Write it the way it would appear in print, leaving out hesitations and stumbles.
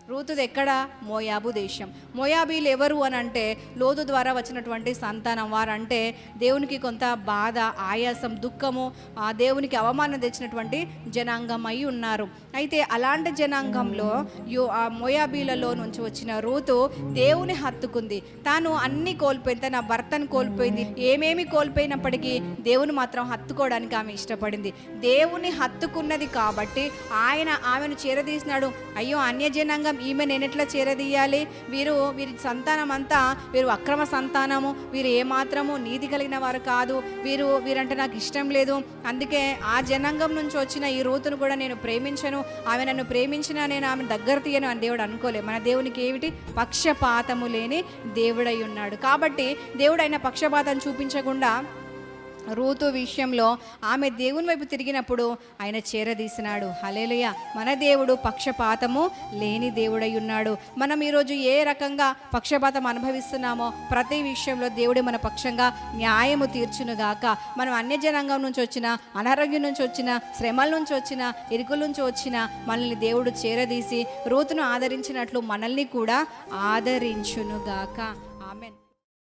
రూతుది ఎక్కడ? మోయాబు దేశం. మోయాబీలు ఎవరు అని అంటే లోతు ద్వారా వచ్చినటువంటి సంతానం. వారంటే దేవునికి కొంత బాధ, ఆయాసం, దుఃఖము, దేవునికి అవమానం తెచ్చినటువంటి జనాంగం అయి ఉన్నారు. అయితే అలాంటి జనాంగంలో మోయాబీలలో నుంచి వచ్చిన రూతు దేవుని హత్తుకుంది. తాను అన్ని కోల్పోయింది, తన భర్తను కోల్పోయింది, ఏమేమి కోల్పోయినప్పటికీ దేవుని మాత్రం హత్తుకోవడానికి ఆమె ఇష్టపడింది. దేవుని హత్తుకున్నది కాబట్టి ఆయన ఆమెను చేరదీసినాడు. అయ్యో అన్యజనాంగం, ఈమె నేను ఎట్లా చేరదీయాలి? వీరి సంతానం అంతా వీరు అక్రమ సంతానము, వీరు ఏమాత్రము నీతి కలిగిన వారు కాదు, వీరంటే నాకు ఇష్టం లేదు, అందుకే ఆ జనాంగం నుంచి వచ్చిన ఈ రూతును కూడా నేను ప్రేమించను, ఆమె నన్ను ప్రేమించినా నేను ఆమె దగ్గర తీయను అని దేవుడు అనుకోలే. మన దేవునికి ఏమిటి? పక్షపాతము లేని దేవుడై ఉన్నాడు. కాబట్టి దేవుడు ఆయన పక్షపాతం చూపించకుండా రూతు విషయంలో ఆమె దేవుని వైపు తిరిగినప్పుడు ఆయన చేరదీసినాడు. హల్లెలూయా. మన దేవుడు పక్షపాతము లేని దేవుడై ఉన్నాడు. మనం ఈరోజు ఏ రకంగా పక్షపాతం అనుభవిస్తున్నామో ప్రతి విషయంలో దేవుడే మన పక్షంగా న్యాయము తీర్చునుగాక. మనం అన్యజనాంగం నుంచి వచ్చిన, అనారోగ్యం నుంచి వచ్చిన, శ్రమల నుంచి వచ్చిన, ఇరుకుల నుంచి వచ్చిన మనల్ని దేవుడు చేరదీసి రూతును ఆదరించినట్లు మనల్ని కూడా ఆదరించునుగాక.